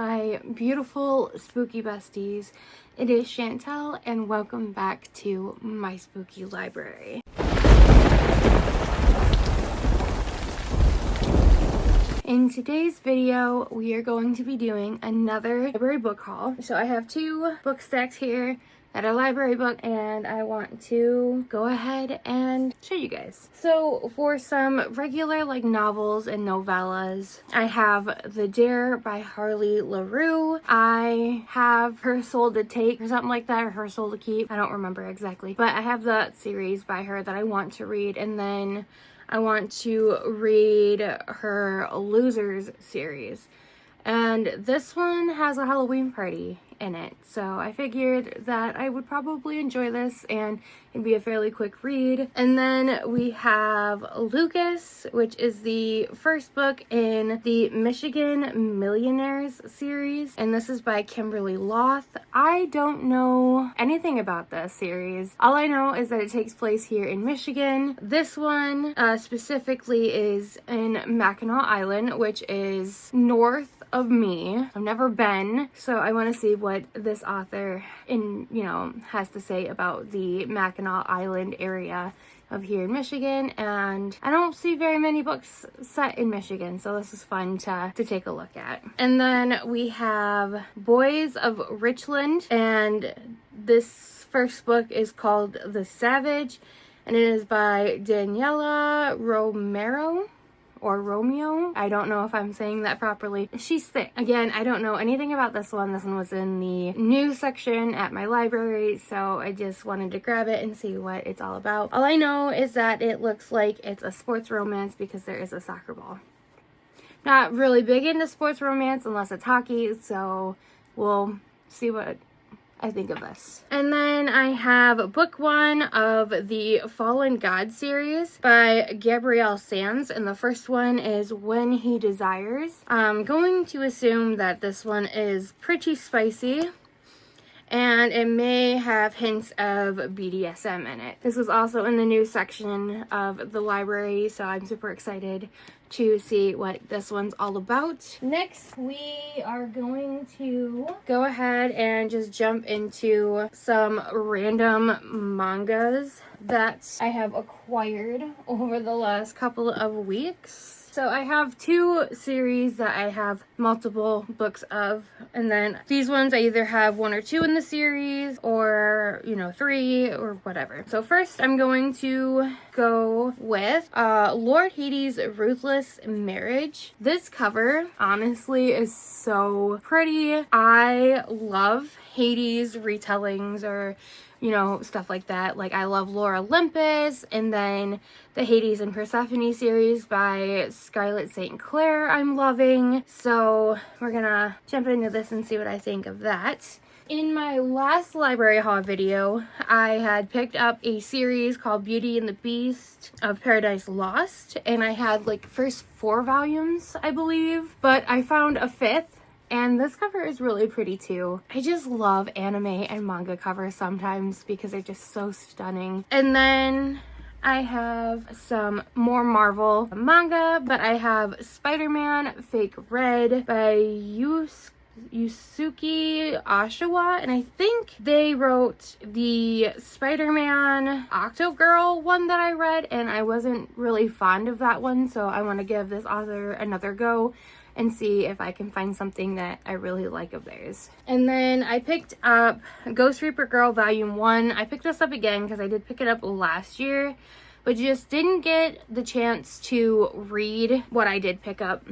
my beautiful spooky besties. It is Chantel and welcome back to my spooky library. In today's video, we are going to be doing another library book haul. So I have two book stacks here that are library book and I want to go ahead and show you guys. So for some regular like novels and novellas, I have The Dare by Harley LaRue. I have Her Soul to Take or something like that, or Her Soul to Keep. I don't remember exactly, but I have that series by her that I want to read, and then I want to read her Losers series. And this one has a Halloween party in it, so I figured that I would probably enjoy this and it'd be a fairly quick read. And then we have Lucas, which is the first book in the Michigan Millionaires series, and this is by Kimberly Loth. I don't know anything about this series. All I know is that it takes place here in Michigan. This one specifically is in Mackinac Island, which is north of me. I've never been, so I want to see what this author has to say about the Mackinac Island area of here in Michigan, and I don't see very many books set in Michigan, so this is fun to take a look at. And then we have Boys of Richland, and this first book is called The Savage, and it is by Daniela Romero. Or Romeo. I don't know if I'm saying that properly. She's thick. Again, I don't know anything about this one. This one was in the news section at my library, so I just wanted to grab it and see what it's all about. All I know is that it looks like it's a sports romance because there is a soccer ball. Not really big into sports romance unless it's hockey, so we'll see what I think of this. And then I have book one of the Fallen God series by Gabrielle Sands, and the first one is When He Desires. I'm going to assume that this one is pretty spicy, and it may have hints of BDSM in it. This was also in the news section of the library, so I'm super excited to see what this one's all about. Next, we are going to go ahead and just jump into some random mangas that I have acquired over the last couple of weeks. So I have two series that I have multiple books of, and then these ones I either have one or two in the series, or three, or whatever. So first I'm going to go with Lord Hades' Ruthless Marriage. This cover honestly is so pretty. I love Hades retellings, or stuff like that. Like, I love Lore Olympus, and then the Hades and Persephone series by Scarlett St. Clair I'm loving. So we're gonna jump into this and see what I think of that. In my last library haul video, I had picked up a series called Beauty and the Beast of Paradise Lost, and I had like first 4 volumes, I believe, but I found a 5th. And this cover is really pretty too. I just love anime and manga covers sometimes because they're just so stunning. And then I have some more Marvel manga, but I have Spider-Man Fake Red by Yusuke Oshawa, and I think they wrote the Spider-Man Octogirl one that I read, and I wasn't really fond of that one, so I want to give this author another go and see if I can find something that I really like of theirs. And then I picked up Ghost Reaper Girl Volume 1. I picked this up again because I did pick it up last year, but just didn't get the chance to read what I did pick up.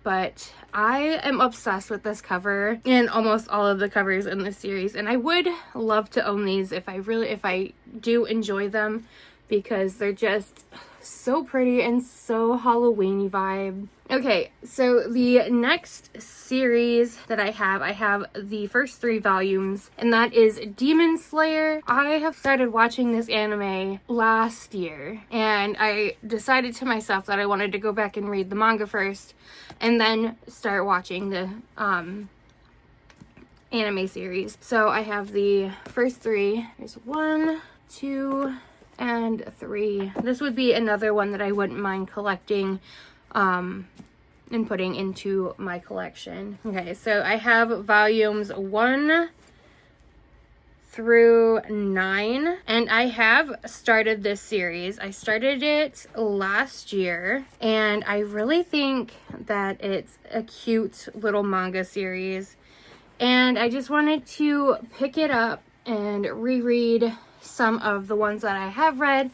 But I am obsessed with this cover and almost all of the covers in this series, and I would love to own these if I do enjoy them, because they're just so pretty and so Halloween-y vibe. Okay, so the next series that I have the first 3 volumes, and that is Demon Slayer. I have started watching this anime last year, and I decided to myself that I wanted to go back and read the manga first, and then start watching the anime series. So I have the first 3. There's 1, 2, and 3. This would be another one that I wouldn't mind collecting and putting into my collection. Okay, so I have volumes 1 through 9, and I have started this series. I started it last year, and I really think that it's a cute little manga series, and I just wanted to pick it up and reread some of the ones that I have read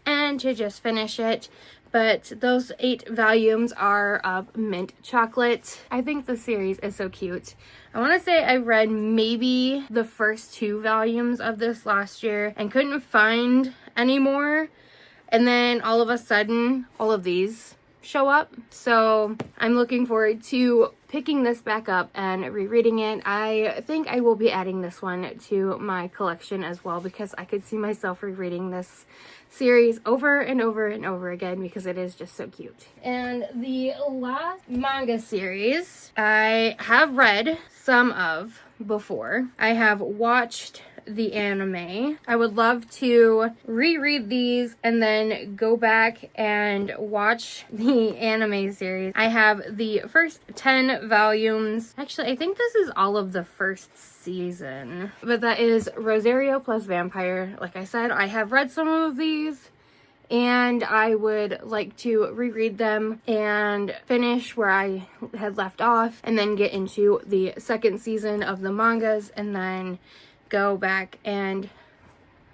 and to just finish it. But those 8 volumes are of mint chocolate. I think the series is so cute. I want to say I read maybe the first 2 volumes of this last year and couldn't find any more. And then all of a sudden, all of these show up. So I'm looking forward to picking this back up and rereading it. I think I will be adding this one to my collection as well, because I could see myself rereading this series over and over and over again because it is just so cute. And the last manga series I have read some of before. I have watched the anime. I would love to reread these and then go back and watch the anime series. I have the first 10 volumes. Actually, I think this is all of the first season, but that is Rosario plus Vampire. Like I said, I have read some of these, and I would like to reread them and finish where I had left off, and then get into the second season of the mangas, and then go back and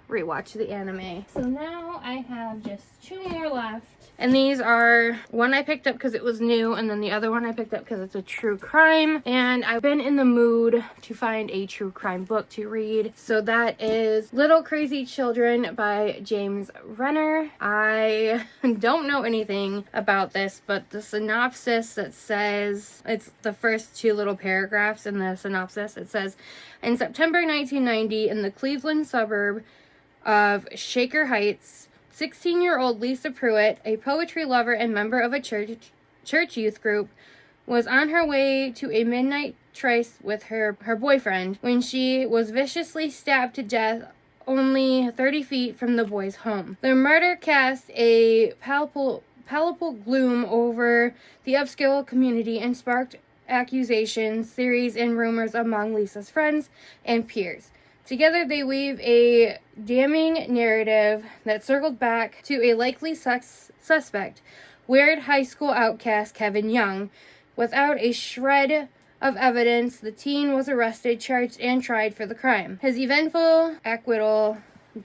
rewatch the anime. So now I have just 2 more left. And these are, one I picked up because it was new, and then the other one I picked up because it's a true crime. And I've been in the mood to find a true crime book to read. So that is Little Crazy Children by James Renner. I don't know anything about this, but the synopsis that says, it's the first 2 little paragraphs in the synopsis. It says, in September 1990, in the Cleveland suburb of Shaker Heights, 16-year-old Lisa Pruitt, a poetry lover and member of a church youth group, was on her way to a midnight tryst with her boyfriend when she was viciously stabbed to death only 30 feet from the boy's home. The murder cast a palpable gloom over the upscale community and sparked accusations, theories, and rumors among Lisa's friends and peers. Together, they weave a damning narrative that circled back to a likely suspect, weird high school outcast Kevin Young. Without a shred of evidence, the teen was arrested, charged, and tried for the crime. His eventful acquittal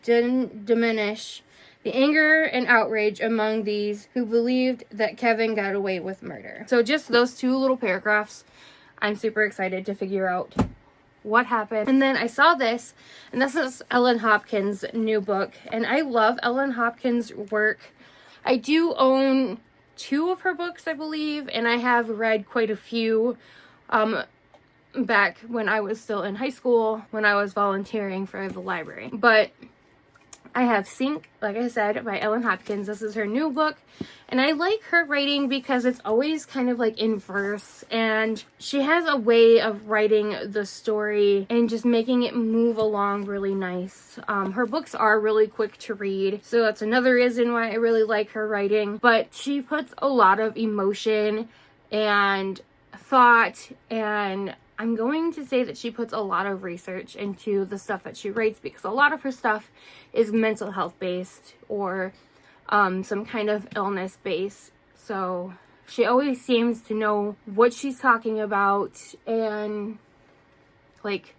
didn't diminish the anger and outrage among these who believed that Kevin got away with murder. So just those 2 little paragraphs, I'm super excited to figure out what happened. And then I saw this, and this is Ellen Hopkins' new book, and I love Ellen Hopkins' work. I do own 2 of her books, I believe, and I have read quite a few back when I was still in high school, when I was volunteering for the library. But I have Sink, like I said, by Ellen Hopkins. This is her new book, and I like her writing because it's always kind of like in verse, and she has a way of writing the story and just making it move along really nice. Her books are really quick to read, so that's another reason why I really like her writing, but she puts a lot of emotion and thought, and I'm going to say that she puts a lot of research into the stuff that she writes, because a lot of her stuff is mental health based or some kind of illness based. So she always seems to know what she's talking about and like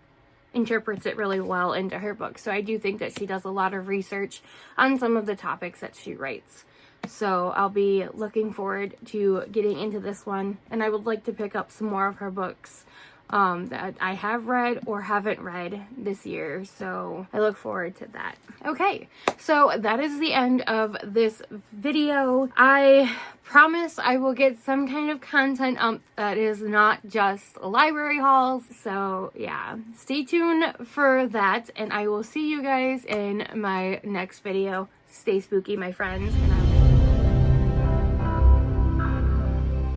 interprets it really well into her book. So I do think that she does a lot of research on some of the topics that she writes. So I'll be looking forward to getting into this one, and I would like to pick up some more of her books that I have read or haven't read this year, so I look forward to that. Okay, so that is the end of this video. I promise I will get some kind of content up that is not just library hauls, so yeah, stay tuned for that, and I will see you guys in my next video. Stay spooky, my friends, and I